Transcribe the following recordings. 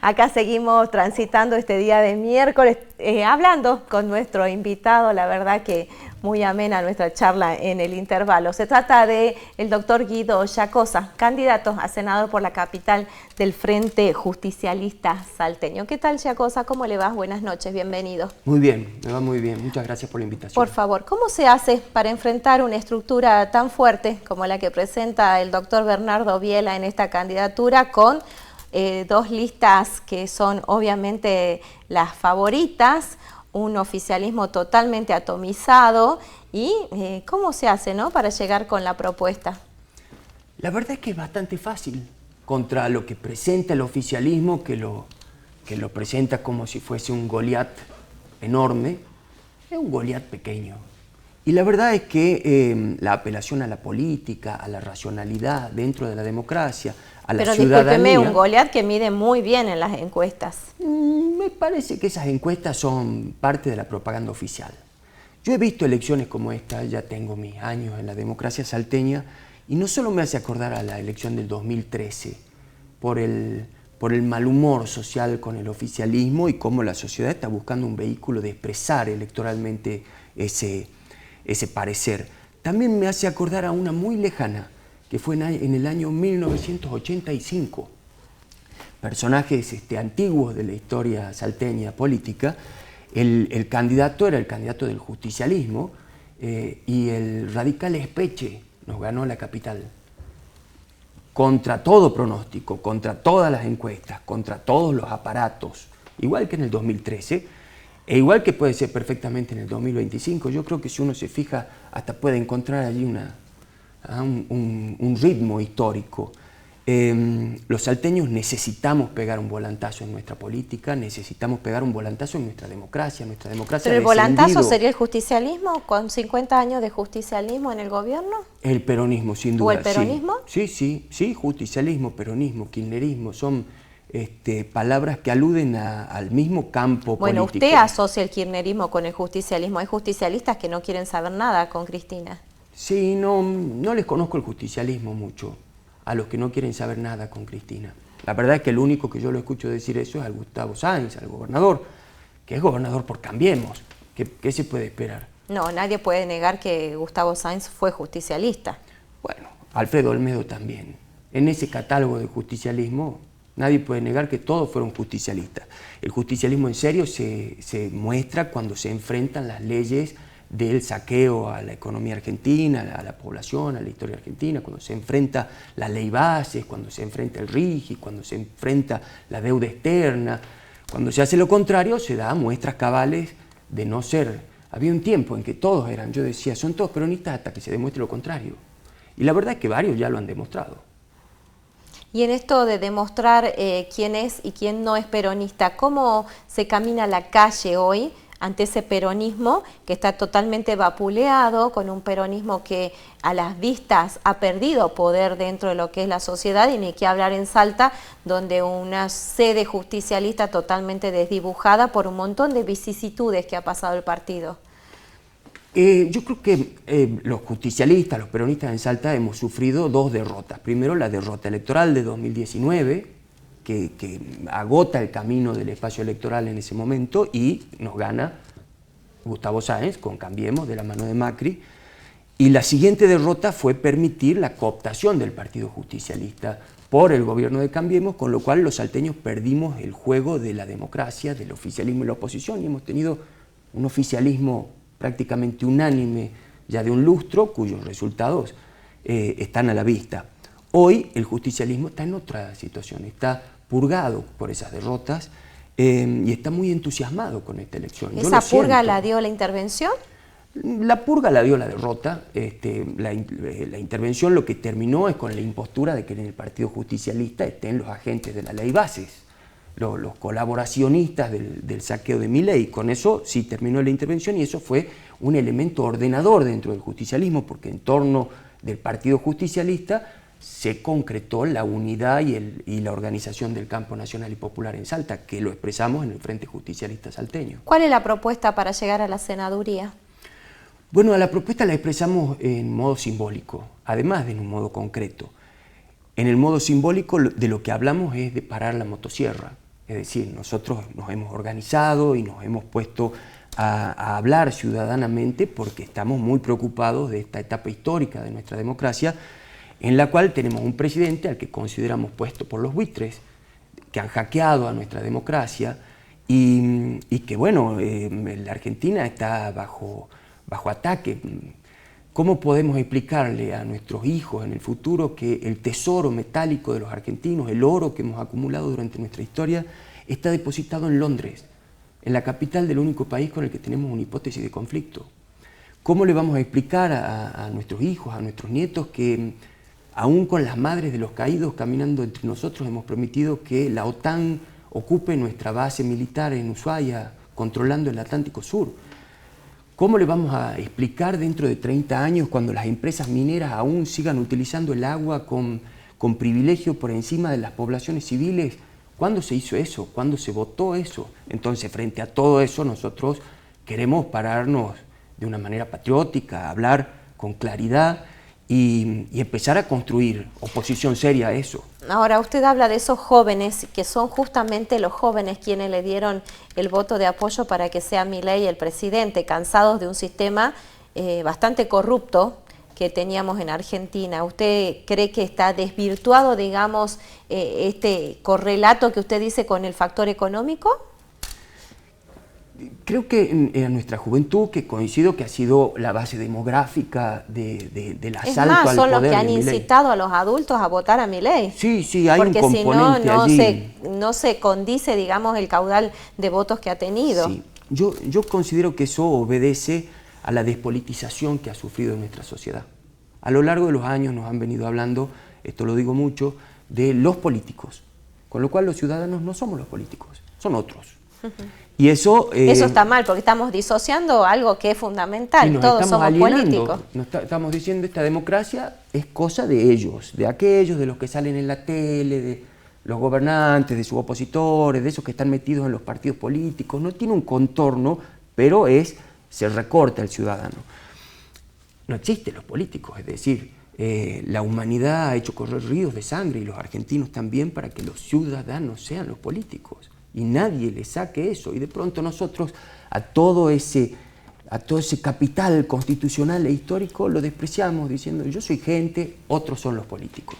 Acá seguimos transitando este día de miércoles, hablando con nuestro invitado, la verdad que muy amena nuestra charla en el intervalo. Se trata del doctor Guido Giacosa, candidato a senador por la capital del Frente Justicialista Salteño. ¿Qué tal, Giacosa? ¿Cómo le va? Buenas noches, bienvenido. Muy bien, me va muy bien. Muchas gracias por la invitación. Por favor, ¿cómo se hace para enfrentar una estructura tan fuerte como la que presenta el doctor Bernardo Biela en esta candidatura con dos listas que son obviamente las favoritas, un oficialismo totalmente atomizado y cómo se hace, ¿no?, para llegar con la propuesta? La verdad es que es bastante fácil contra lo que presenta el oficialismo, que lo presenta como si fuese un Goliat enorme. Es un Goliat pequeño. Y la verdad es que la apelación a la política, a la racionalidad dentro de la democracia, a la ciudadanía... Pero discúlpeme, un Goliat que mide muy bien en las encuestas. Me parece que esas encuestas son parte de la propaganda oficial. Yo he visto elecciones como esta, ya tengo mis años en la democracia salteña, y no solo me hace acordar a la elección del 2013, por el mal humor social con el oficialismo y cómo la sociedad está buscando un vehículo de expresar electoralmente ese parecer. También me hace acordar a una muy lejana, que fue en el año 1985. Personajes antiguos de la historia salteña política. El candidato era el candidato del justicialismo y el radical Espeche nos ganó la capital. Contra todo pronóstico, contra todas las encuestas, contra todos los aparatos, igual que en el 2013, e igual que puede ser perfectamente en el 2025. Yo creo que si uno se fija, hasta puede encontrar allí un ritmo histórico. Los salteños necesitamos pegar un volantazo en nuestra política, necesitamos pegar un volantazo en nuestra democracia. ¿Pero el volantazo sería el justicialismo, con 50 años de justicialismo en el gobierno? El peronismo, sin duda. ¿O el peronismo? Sí, justicialismo, peronismo, kirchnerismo, son palabras que aluden al mismo campo político. Bueno, usted asocia el kirchnerismo con el justicialismo. Hay justicialistas que no quieren saber nada con Cristina. Sí, no les conozco el justicialismo mucho, a los que no quieren saber nada con Cristina. La verdad es que el único que yo lo escucho decir eso es al Gustavo Sáenz, al gobernador, que es gobernador por Cambiemos. ¿Qué se puede esperar? No, nadie puede negar que Gustavo Sáenz fue justicialista. Bueno, Alfredo Olmedo también. En ese catálogo de justicialismo, nadie puede negar que todos fueron justicialistas. El justicialismo en serio se muestra cuando se enfrentan las leyes del saqueo a la economía argentina, a la población, a la historia argentina, cuando se enfrenta la ley bases, cuando se enfrenta el RIGI, cuando se enfrenta la deuda externa. Cuando se hace lo contrario, se da muestras cabales de no ser. Había un tiempo en que todos eran, yo decía, son todos peronistas hasta que se demuestre lo contrario. Y la verdad es que varios ya lo han demostrado. Y en esto de demostrar quién es y quién no es peronista, ¿cómo se camina la calle hoy ante ese peronismo que está totalmente vapuleado, con un peronismo que a las vistas ha perdido poder dentro de lo que es la sociedad, y ni qué hablar en Salta, donde una sede justicialista totalmente desdibujada por un montón de vicisitudes que ha pasado el partido? Yo creo que los justicialistas, los peronistas en Salta hemos sufrido dos derrotas. Primero, la derrota electoral de 2019, que agota el camino del espacio electoral en ese momento, y nos gana Gustavo Sáenz con Cambiemos de la mano de Macri. Y la siguiente derrota fue permitir la cooptación del Partido Justicialista por el gobierno de Cambiemos, con lo cual los salteños perdimos el juego de la democracia, del oficialismo y la oposición, y hemos tenido un oficialismo prácticamente unánime ya de un lustro, cuyos resultados están a la vista. Hoy el justicialismo está en otra situación, está purgado por esas derrotas y está muy entusiasmado con esta elección. ¿Esa purga la dio la intervención? La purga la dio la derrota. La intervención lo que terminó es con la impostura de que en el Partido Justicialista estén los agentes de la ley bases, los colaboracionistas del saqueo de Milei. Con eso sí terminó la intervención, y eso fue un elemento ordenador dentro del justicialismo, porque en torno del Partido Justicialista se concretó la unidad y la organización del campo nacional y popular en Salta, que lo expresamos en el Frente Justicialista Salteño. ¿Cuál es la propuesta para llegar a la senaduría? Bueno, la propuesta la expresamos en modo simbólico, además de en un modo concreto. En el modo simbólico de lo que hablamos es de parar la motosierra. Es decir, nosotros nos hemos organizado y nos hemos puesto a hablar ciudadanamente porque estamos muy preocupados de esta etapa histórica de nuestra democracia, en la cual tenemos un presidente al que consideramos puesto por los buitres, que han hackeado a nuestra democracia y que, bueno, la Argentina está bajo ataque. ¿Cómo podemos explicarle a nuestros hijos en el futuro que el tesoro metálico de los argentinos, el oro que hemos acumulado durante nuestra historia, está depositado en Londres, en la capital del único país con el que tenemos una hipótesis de conflicto? ¿Cómo le vamos a explicar a nuestros hijos, a nuestros nietos, que aún con las madres de los caídos caminando entre nosotros hemos permitido que la OTAN ocupe nuestra base militar en Ushuaia, controlando el Atlántico Sur? ¿Cómo le vamos a explicar dentro de 30 años, cuando las empresas mineras aún sigan utilizando el agua con privilegio por encima de las poblaciones civiles? ¿Cuándo se hizo eso? ¿Cuándo se votó eso? Entonces, frente a todo eso, nosotros queremos pararnos de una manera patriótica, hablar con claridad y empezar a construir oposición seria a eso. Ahora, usted habla de esos jóvenes, que son justamente los jóvenes quienes le dieron el voto de apoyo para que sea Milei el presidente, cansados de un sistema bastante corrupto que teníamos en Argentina. ¿Usted cree que está desvirtuado, digamos, este correlato que usted dice con el factor económico? Creo que en nuestra juventud, que coincido que ha sido la base demográfica del asalto al poder. Es más, son los que han Milei. incitado a los adultos a votar a Milei. Sí, sí, hay un porque componente si no, allí. no se condice, digamos, el caudal de votos que ha tenido. Sí. Yo considero que eso obedece a la despolitización que ha sufrido nuestra sociedad. A lo largo de los años nos han venido hablando, esto lo digo mucho, de los políticos, con lo cual los ciudadanos no somos los políticos, son otros. Y eso está mal, porque estamos disociando algo que es fundamental, todos somos políticos. Estamos diciendo esta democracia es cosa de ellos, de aquellos, de los que salen en la tele, de los gobernantes, de sus opositores, de esos que están metidos en los partidos políticos. No tiene un contorno, pero se recorta el ciudadano. No existen los políticos, es decir, la humanidad ha hecho correr ríos de sangre y los argentinos también para que los ciudadanos sean los políticos. Y nadie le saque eso. Y de pronto nosotros a todo ese capital constitucional e histórico lo despreciamos diciendo yo soy gente, otros son los políticos.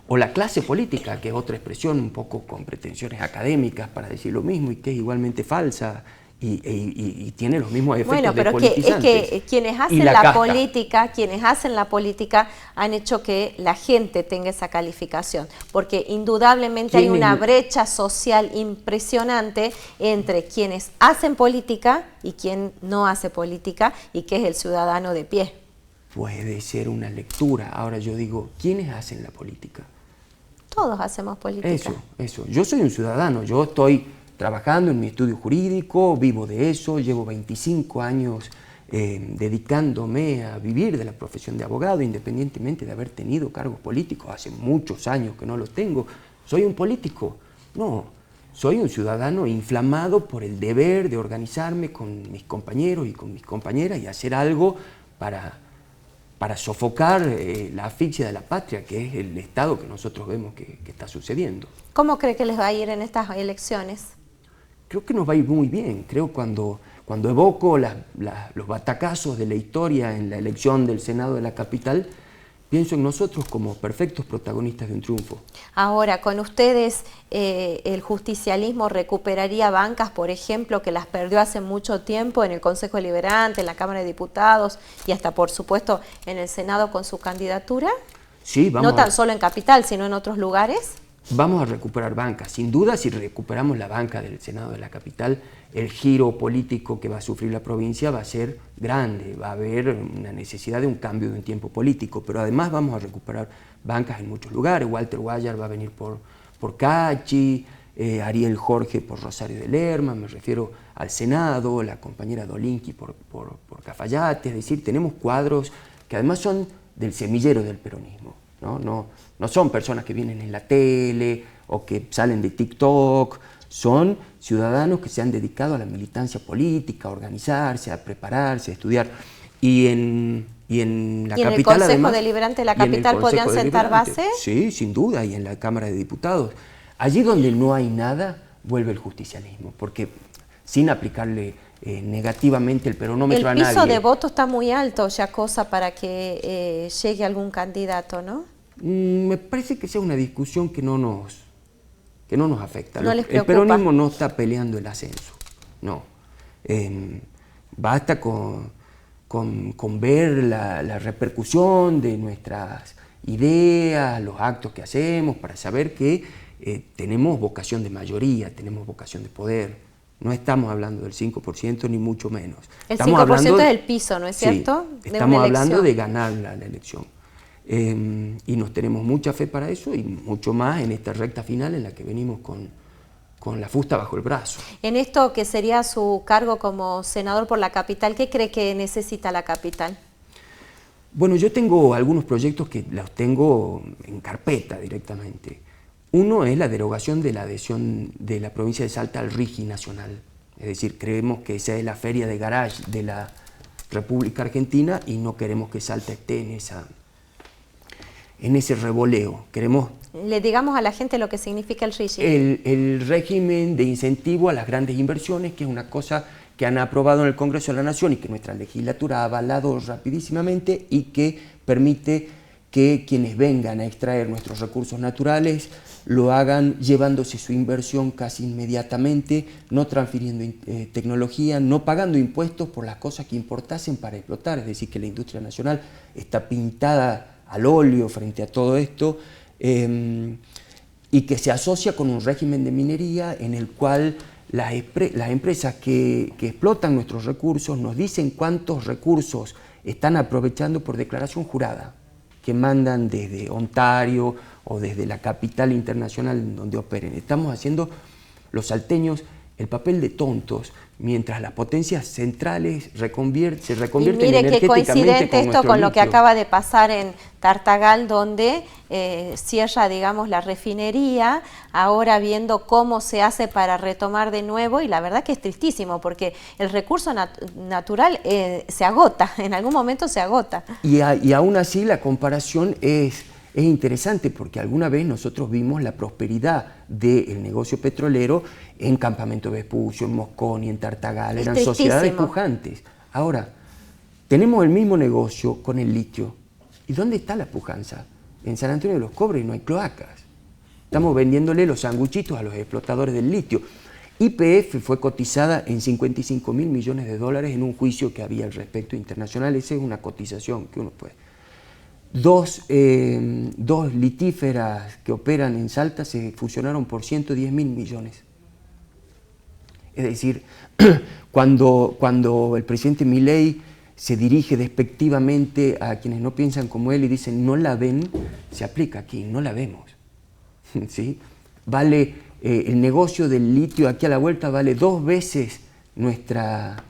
O la clase política, que es otra expresión un poco con pretensiones académicas para decir lo mismo y que es igualmente falsa y tiene los mismos efectos despolitizantes. Bueno, pero es que quienes hacen la política han hecho que la gente tenga esa calificación, porque indudablemente hay una brecha social impresionante entre quienes hacen política y quien no hace política, y que es el ciudadano de pie. Puede ser una lectura. Ahora yo digo, ¿quiénes hacen la política? Todos hacemos política. Eso. Yo soy un ciudadano, yo estoy trabajando en mi estudio jurídico, vivo de eso, llevo 25 años dedicándome a vivir de la profesión de abogado, independientemente de haber tenido cargos políticos. Hace muchos años que no los tengo. ¿Soy un político? No, soy un ciudadano inflamado por el deber de organizarme con mis compañeros y con mis compañeras y hacer algo para sofocar la asfixia de la patria, que es el estado que nosotros vemos que está sucediendo. ¿Cómo cree que les va a ir en estas elecciones? Creo que nos va a ir muy bien. Creo cuando evoco los batacazos de la historia en la elección del Senado de la capital, pienso en nosotros como perfectos protagonistas de un triunfo. Ahora, con ustedes, el justicialismo recuperaría bancas, por ejemplo, que las perdió hace mucho tiempo en el Consejo Deliberante, en la Cámara de Diputados y hasta, por supuesto, en el Senado con su candidatura. Sí, no tan solo en Capital, sino en otros lugares. Vamos a recuperar bancas. Sin duda, si recuperamos la banca del Senado de la capital, el giro político que va a sufrir la provincia va a ser grande, va a haber una necesidad de un cambio de un tiempo político, pero además vamos a recuperar bancas en muchos lugares. Walter Guayar va a venir por Cachi, Ariel Jorge por Rosario de Lerma, me refiero al Senado, la compañera Dolinki por Cafayate, es decir, tenemos cuadros que además son del semillero del peronismo, no son personas que vienen en la tele o que salen de TikTok, son ciudadanos que se han dedicado a la militancia política, a organizarse, a prepararse, a estudiar. Y en la capital, el Consejo además, Deliberante de la capital podrían sentar base? Sí, sin duda, y en la Cámara de Diputados. Allí donde no hay nada, vuelve el justicialismo, porque sin aplicarle negativamente el peronómetro a nadie. El piso de voto está muy alto ya, cosa para que llegue algún candidato, ¿no? Me parece que sea una discusión que no nos afecta. No les el preocupa. peronismo no está peleando el ascenso, no. Basta con ver la repercusión de nuestras ideas, los actos que hacemos, para saber que tenemos vocación de mayoría, tenemos vocación de poder. No estamos hablando del 5% ni mucho menos. El 5% es el piso, ¿no es cierto? Sí, estamos hablando de ganar la elección. Y nos tenemos mucha fe para eso y mucho más en esta recta final en la que venimos con la fusta bajo el brazo. En esto que sería su cargo como senador por la capital, ¿qué cree que necesita la capital? Bueno, yo tengo algunos proyectos que los tengo en carpeta directamente. Uno es la derogación de la adhesión de la provincia de Salta al RIGI nacional. Es decir, creemos que esa es la feria de garage de la República Argentina y no queremos que Salta esté en ese revoleo. Queremos... Le digamos a la gente lo que significa el RIGI. El régimen de incentivo a las grandes inversiones, que es una cosa que han aprobado en el Congreso de la Nación y que nuestra legislatura ha avalado rapidísimamente y que permite que quienes vengan a extraer nuestros recursos naturales lo hagan llevándose su inversión casi inmediatamente, no transfiriendo tecnología, no pagando impuestos por las cosas que importasen para explotar. Es decir, que la industria nacional está pintada al óleo frente a todo esto, y que se asocia con un régimen de minería en el cual las empresas que explotan nuestros recursos nos dicen cuántos recursos están aprovechando por declaración jurada, que mandan desde Ontario o desde la capital internacional en donde operen. Estamos haciendo los salteños el papel de tontos, mientras las potencias centrales se reconvierten energéticamente. Y mire qué coincidente esto con lo que litio. acaba de pasar en Tartagal, donde cierra, digamos, la refinería, ahora viendo cómo se hace para retomar de nuevo, y la verdad que es tristísimo, porque el recurso natural se agota, en algún momento se agota. Y aún así la comparación es interesante, porque alguna vez nosotros vimos la prosperidad del negocio petrolero en Campamento Vespucio, en Mosconi, en Tartagal, eran sociedades pujantes. Ahora, tenemos el mismo negocio con el litio. ¿Y dónde está la pujanza? En San Antonio de los Cobres no hay cloacas. Estamos vendiéndole los sanguchitos a los explotadores del litio. YPF fue cotizada en 55.000 millones de dólares en un juicio que había al respecto internacional. Esa es una cotización que uno puede... Dos litíferas que operan en Salta se fusionaron por 110.000 millones. Es decir, cuando el presidente Milei se dirige despectivamente a quienes no piensan como él y dicen no la ven, se aplica aquí, no la vemos. ¿Sí? Vale, el negocio del litio aquí a la vuelta vale 2 veces nuestra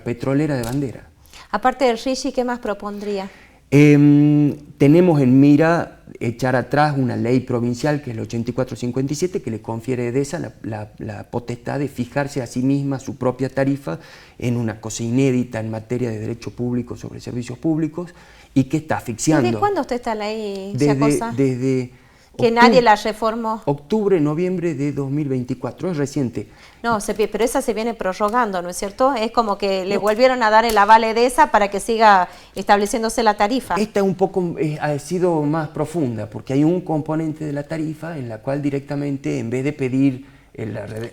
petrolera de bandera. Aparte del RIGI, ¿qué más propondría? Tenemos en mira echar atrás una ley provincial que es el 8457 que le confiere a EDESA la potestad de fijarse a sí misma su propia tarifa en una cosa inédita en materia de derecho público sobre servicios públicos y que está asfixiando. ¿Desde cuándo está esta ley? Desde que nadie la reformó. Octubre, noviembre de 2024, es reciente. No, pero esa se viene prorrogando, ¿no es cierto? Es como que le volvieron a dar el aval de esa para que siga estableciéndose la tarifa. Esta un poco ha sido más profunda, porque hay un componente de la tarifa en la cual directamente, en vez de pedir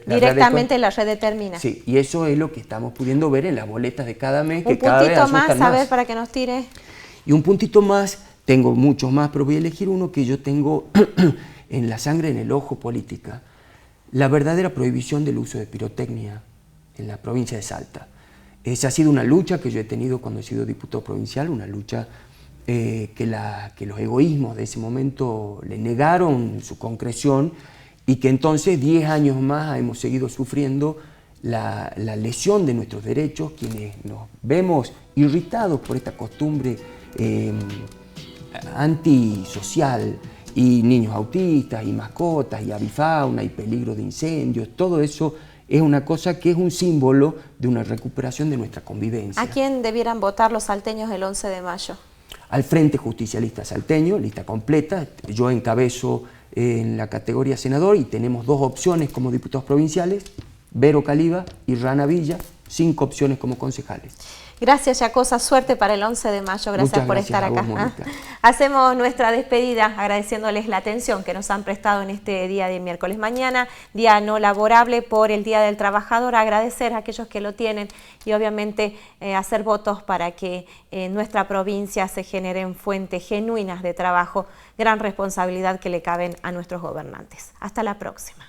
directamente la redetermina. Sí, y eso es lo que estamos pudiendo ver en las boletas de cada mes, que un cada vez asustan más. Un puntito más, a ver, para que nos tire. Y un puntito más, tengo muchos más, pero voy a elegir uno que yo tengo en la sangre, en el ojo, política. La verdadera prohibición del uso de pirotecnia en la provincia de Salta. Esa ha sido una lucha que yo he tenido cuando he sido diputado provincial, una lucha que los egoísmos de ese momento le negaron su concreción y que entonces 10 años más hemos seguido sufriendo la lesión de nuestros derechos, quienes nos vemos irritados por esta costumbre antisocial, y niños autistas, y mascotas, y avifauna, y peligro de incendios, todo eso es una cosa que es un símbolo de una recuperación de nuestra convivencia. ¿A quién debieran votar los salteños el 11 de mayo? Al Frente Justicialista Salteño, lista completa. Yo encabezo en la categoría senador y tenemos 2 opciones como diputados provinciales, Vero Caliba y Rana Villa, 5 opciones como concejales. Gracias, Yacosa. Suerte para el 11 de mayo. Gracias por estar acá. Hacemos nuestra despedida agradeciéndoles la atención que nos han prestado en este día de miércoles. Mañana, día no laborable por el Día del Trabajador. Agradecer a aquellos que lo tienen y obviamente hacer votos para que en nuestra provincia se generen fuentes genuinas de trabajo. Gran responsabilidad que le caben a nuestros gobernantes. Hasta la próxima.